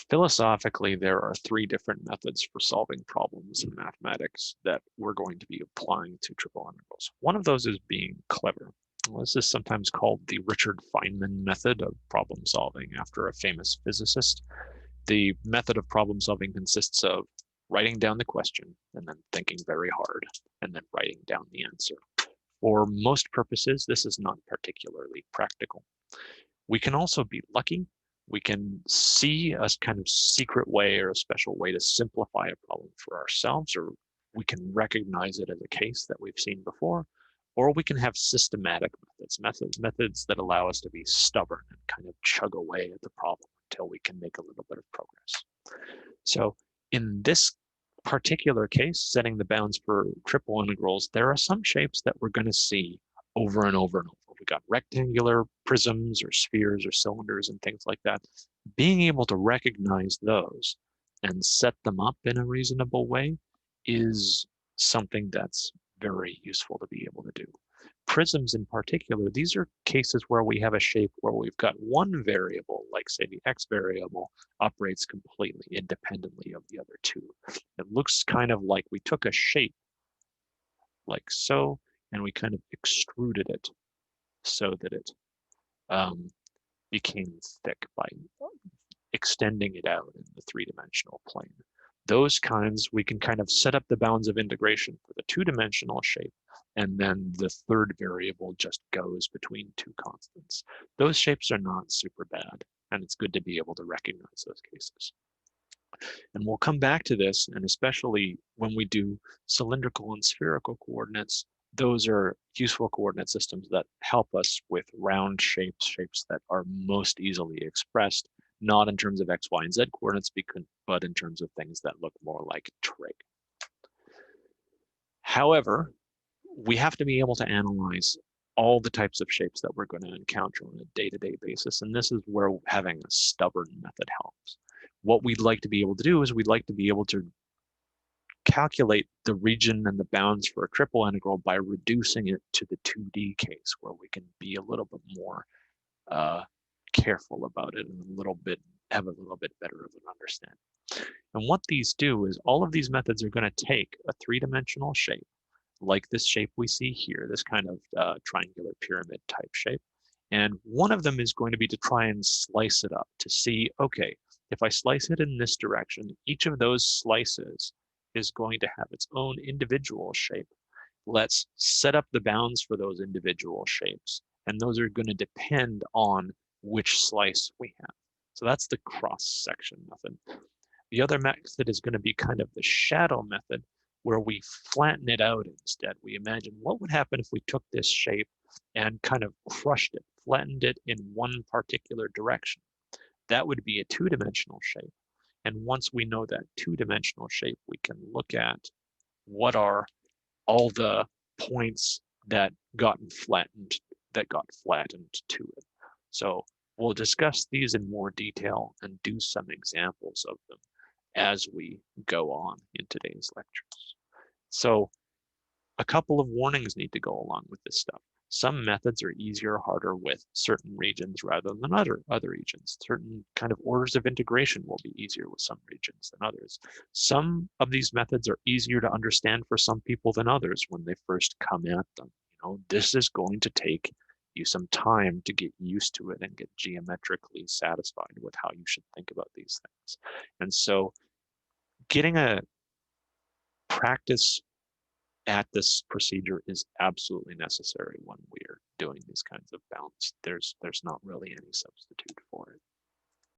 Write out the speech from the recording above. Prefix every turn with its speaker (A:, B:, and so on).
A: Philosophically, there are three different methods for solving problems in mathematics that we're going to be applying to triple integrals. One of those is being clever. This is sometimes called the Richard Feynman method of problem solving after a famous physicist. The method of problem solving consists of writing down the question and then thinking very hard and then writing down the answer. For most purposes, this is not particularly practical. We can also be lucky. We can see a kind of secret way or a special way to simplify a problem for ourselves, or we can recognize it as a case that we've seen before, or we can have systematic methods that allow us to be stubborn and kind of chug away at the problem until we can make a little bit of progress. So in this particular case, setting the bounds for triple integrals, there are some shapes that we're going to see over and over and over. We got rectangular prisms or spheres or cylinders and things like that. Being able to recognize those and set them up in a reasonable way is something that's very useful to be able to do. Prisms in particular, these are cases where we have a shape where we've got one variable, like say the x variable, operates completely independently of the other two. It looks kind of like we took a shape like so, and we kind of extruded it so that it became thick by extending it out in the three-dimensional plane. Those kinds, we can kind of set up the bounds of integration for the two-dimensional shape, and then the third variable just goes between two constants. Those shapes are not super bad, and it's good to be able to recognize those cases. And we'll come back to this, and especially when we do cylindrical and spherical coordinates, those are useful coordinate systems that help us with round shapes, shapes that are most easily expressed, not in terms of x, y, and z coordinates, but in terms of things that look more like trig. However, we have to be able to analyze all the types of shapes that we're going to encounter on a day-to-day basis, and this is where having a stubborn method helps. What we'd like to be able to do is we'd like to be able to calculate the region and the bounds for a triple integral by reducing it to the 2D case, where we can be a little bit more careful about it and have a little bit better of an understanding. And what these do is all of these methods are going to take a three-dimensional shape, like this shape we see here, this kind of triangular pyramid type shape. And one of them is going to be to try and slice it up to see, okay, if I slice it in this direction, each of those slices is going to have its own individual shape. Let's set up the bounds for those individual shapes, and those are going to depend on which slice we have. So that's the cross-section method. The other method is going to be kind of the shadow method, where we flatten it out instead. We imagine what would happen if we took this shape and kind of crushed it, flattened it in one particular direction. That would be a two-dimensional shape. And once we know that two-dimensional shape, we can look at what are all the points that got flattened to it. So we'll discuss these in more detail and do some examples of them as we go on in today's lectures. So a couple of warnings need to go along with this stuff. Some methods are easier or harder with certain regions rather than other regions. Certain kind of orders of integration will be easier with some regions than others. Some of these methods are easier to understand for some people than others when they first come at them. This is going to take you some time to get used to it and get geometrically satisfied with how you should think about these things. And so getting a practice at this procedure is absolutely necessary when we're doing these kinds of bounds. There's not really any substitute for